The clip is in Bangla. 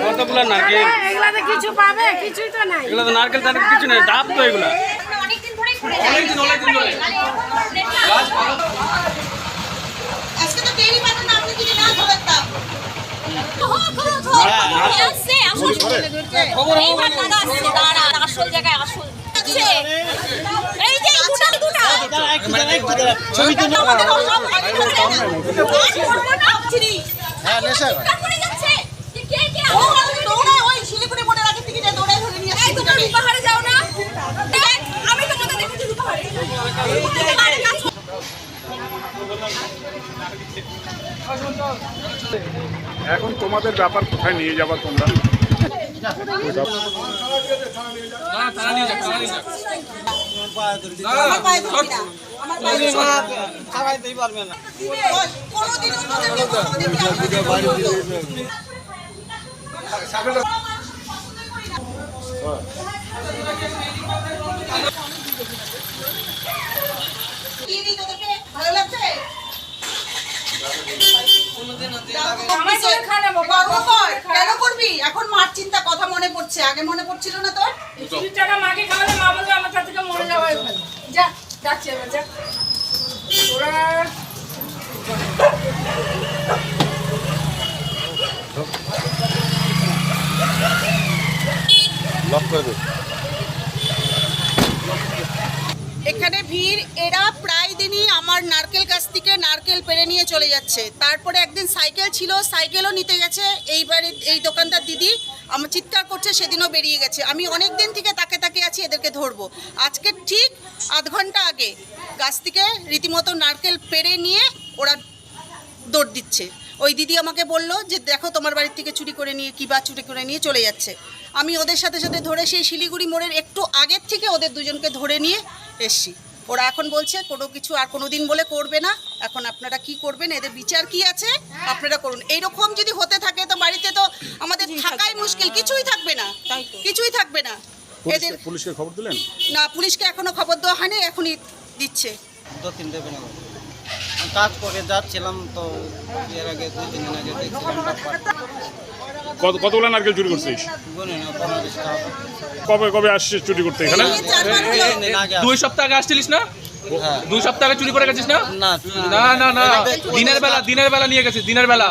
কতগুলো নারকেল? এগুলাতে কিছু পাবে, কিছুই তো নাই। এগুলো তো নারকেল টারকেল কিছু নেই, ডাব তো এগুলা। আজকে তো দেরি পাবেন না, আপনি যদি না ধরতাম। আসল জায়গায় আসল এই যে ছবি তো হ্যাঁ নেশা করে যাচ্ছে কে কে দৌড়ায় ওই শিলিগুড়ি মোড়ের আগে থেকে দৌড়ায় ধরে নিয়ে আসছে। তুমি পাহাড়ে যাও না? আমি তোমাকে দেখেছি পাহাড়ে। এখন তোমাদের ব্যাপার কোথায় নিয়ে যাবা তোমরা? ভালো লাগছে? কেন করবি এখন? মার চিন্তা কথা মনে পড়ছে, আগে মনে পড়ছিল না তোর? টাকা মাকে খাওয়ালে মা বলবে আমার কাছ থেকে মরে যাওয়াই ভালো। যা যাচ্ছে এবার যা ওরা লক করে দে। এখানে ভিড়। এরা প্রায় দিনই আমার নারকেল গাছ থেকে নারকেল পেড়ে নিয়ে চলে যাচ্ছে। তারপরে একদিন সাইকেল ছিল, সাইকেলও নিতে গেছে। এইবারে এই দোকানদার দিদি আমার চিৎকার করছে, সেদিনও বেরিয়ে গেছে। আমি অনেক দিন থেকে তাকে আছি এদেরকে ধরবো। আজকে ঠিক আধ ঘন্টা আগে গাছ থেকে রীতিমতো নারকেল পেড়ে নিয়ে ওরা দৌড় দিচ্ছে। ওই দিদি আমাকে বলল যে দেখো তোমার বাড়ির থেকে চুরি করে নিয়ে চলে যাচ্ছে। আমি ওদের সাথে সাথে ধরে সেই শিলিগুড়ি মোড়ের একটু আগের থেকে ওদের দুজনকে ধরে নিয়ে এসছি। ওরা এখন বলছে কোনো কিছু আর কোনো দিন বলে করবে না। এখন আপনারা কি করবেন, এদের বিচার কি আছে আপনারা করুন। এইরকম যদি হতে থাকে তো বাড়িতে তো আমাদের থাকাই মুশকিল, কিছুই থাকবে না। এদের পুলিশকে খবর দিলেন? না, পুলিশকে এখনো খবর দেওয়া হয়নি, এখনই দিচ্ছে। 2-3 দিন আগে কাজ করে যাচ্ছিলাম, তো এর আগে 2-3 দিন আগে দেখছিলাম কতগুলো নারকেল চুরি করছিস? কবে আসছিস চুরি করতে এখানে? 2 সপ্তাহ আগে আসছিলিস না? হ্যাঁ। 2 সপ্তাহ আগে চুরি করে গেছিস না? না না না না, দিনের বেলা নিয়ে গেছিস, দিনের বেলা।